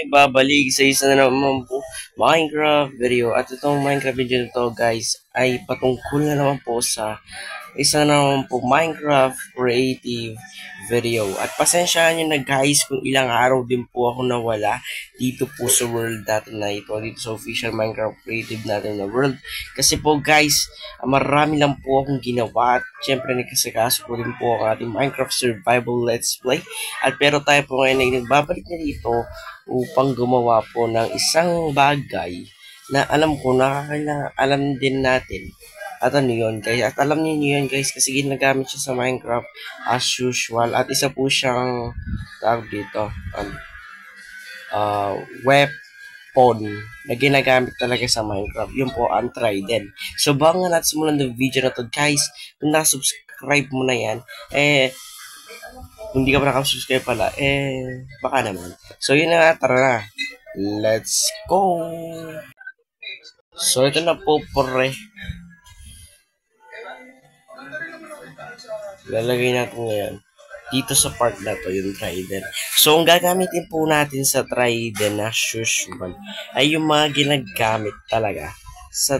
Babalik sa isa na naman po Minecraft video. At itong Minecraft video na to guys ay patungkol na naman po sa isa na naman po Minecraft creative video. At pasensyahan nyo na guys kung ilang araw din po ako nawala dito po sa world natin na ito. Dito sa official Minecraft creative natin na world. Kasi po guys, marami lang po akong ginawa. At syempre nagkasakaso po din po ang ating Minecraft survival let's play. At pero tayo po ngayon ay nagbabalik na dito upang gumawa po ng isang bagay na alam ko alam din natin. At ano yun guys, at alam niyo yun guys kasi ginagamit siya sa Minecraft as usual at isa po siyang tawag dito weapon na ginagamit talaga sa Minecraft. Yun po ang trident. So bago natin simulan ng video na to guys, kung nakasubscribe mo na yan, hindi ka pa nakasubscribe pala, baka naman. So, yun na, tara na. Let's go! So, ito na po, pre. Lalagay natin ngayon dito sa part na to, yung trident. So, ang gagamitin po natin sa trident as usual ay yung mga ginagamit talaga sa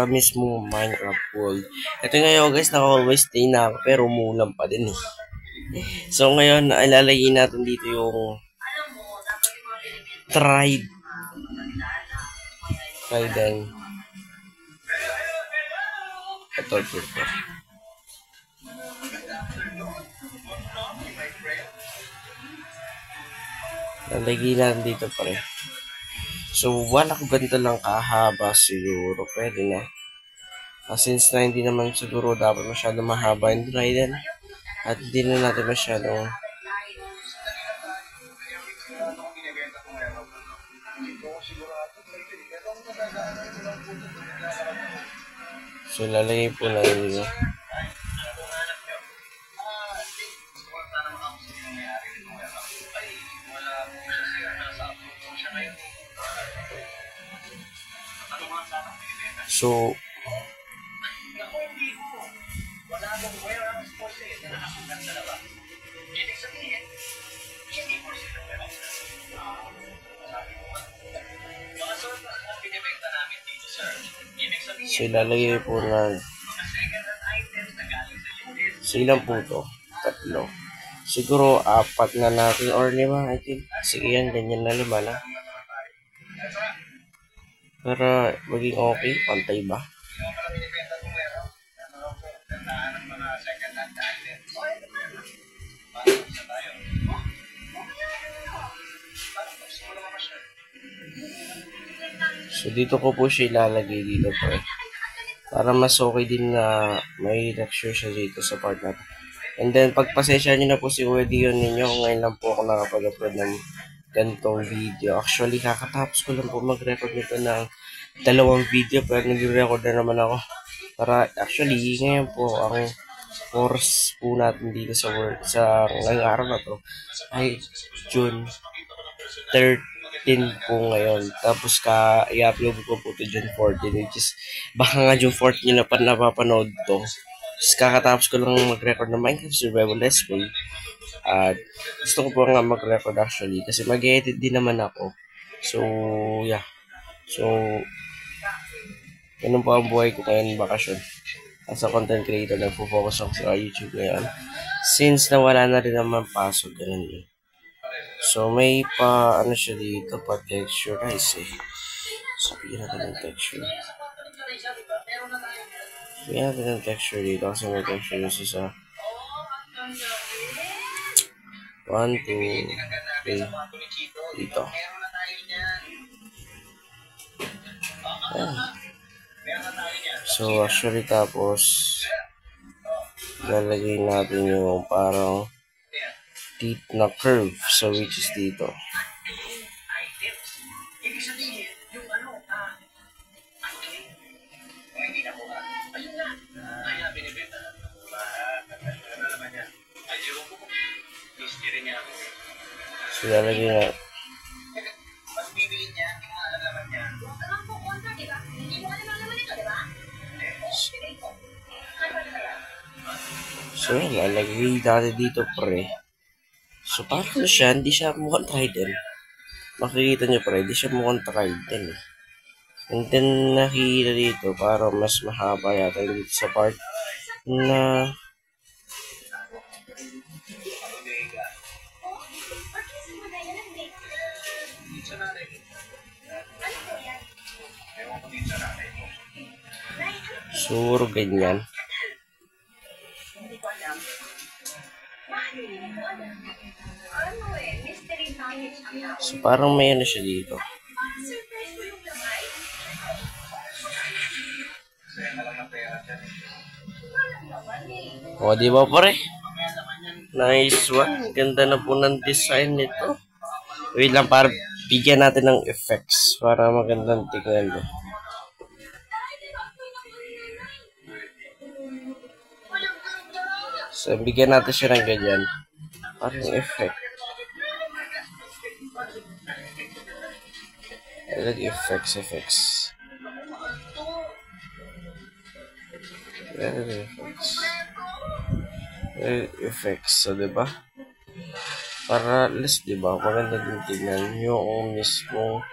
mismong Minecraft world. Ito ngayon guys, naka-always stay na ako pero umulan pa din eh. So ngayon, ilalagay natin dito yung trident. Ito. Lalagay natin dito pare. So wala ko ganito lang kahaba siguro. Pwede na. Since na hindi naman siguro dapat masyado mahaba yung trident. At hindi na natin masyadong so lalagay po na yun. So ilalagay po na ilan po to? 3. Siguro 4 na natin or 5 I think. Sige yan, ganyan na 5 na. Para maging okay, pantay ba? So dito ko po siya ilalagay dito po para mas okay din na may texture siya dito sa part na to. And then pagpasensya nyo na po si Wedi yun ninyo kung ngayon lang po ako nakapag-upload ng ganitong video. Actually kakatapos ko lang po mag-record nito ng 2 video pero nag-record na naman ako. Para actually ngayon po ang course po natin dito sa ngayong araw na to ay June 13 po ngayon. Tapos i-upload ko po to June 14 which is baka nga June 14 nyo na pa napapanood to. Just kakatapos ko lang mag-record ng Minecraft Survival Let's Play. At gusto ko po nga mag-record actually kasi mag-edit din naman ako. So yeah. So ganun po ang buhay ko ngayon bakasyon. As a content creator, nagpo-focus ako sa YouTube ngayon. Since nawala na rin naman pasok, ganun yun. So, may ano siya dito, pa texturize eh. So, bigyan natin ng texture. Bigyan natin ng texture dito kasi may texture dito sa 1, 2, 3 dito. Ayan. So, actually tapos lalagay natin yung parang deep na curve so which is dito. So lalagay na so lalagay natin dito pre. So parang siya, hindi siya mukhang trident. makikita nyo pre, di siya mukhang Trident eh. And then, nakikita dito, para mas mahaba yata dito sa part na sure ganyan. So, parang may ano siya dito. O, di ba pare? Nice one. Ganda na po ng design nito. Wait lang, para bigyan natin ng effects para magandang tingnan mo. So, bigyan natin siya ng ganyan. Parang effect. Effects. Effects. So, diba? Para less, diba? Maganda din tingnan yung mismo.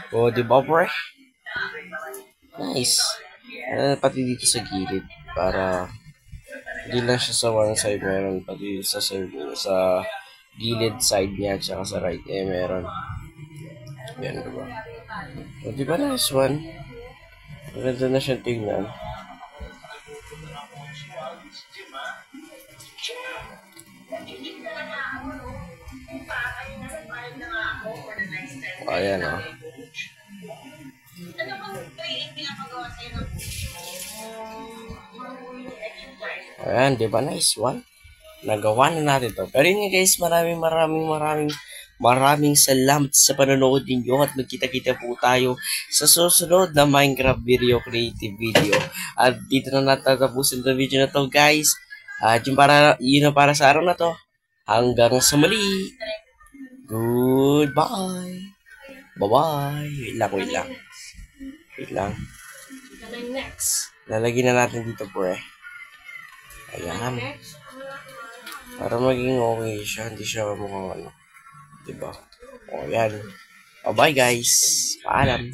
Oh, diba, pre? Nice. Pati dito sa gilid. Para hindi lang siya sa one side meron. Pati sa gilid side niya at saka sa right meron. Yan, diba? O, diba nice one? Maganda na siyang tingnan. Ayan o. Ayan, di ba nice one? Nagawa na natin to. Pero yun guys, maraming salamat sa panonood ninyo at magkita-kita po tayo sa susunod na Minecraft video creative video. At dito na natatapusin ang video na to guys. At yun na para sa araw na to. Hanggang sa muli. Goodbye. Bye-bye. Wait lang. Lalagyan na natin dito po eh. Ayan. Para maging okay siya. Hindi siya mukhang ano. Diba? O yan. Bye-bye guys. Paalam.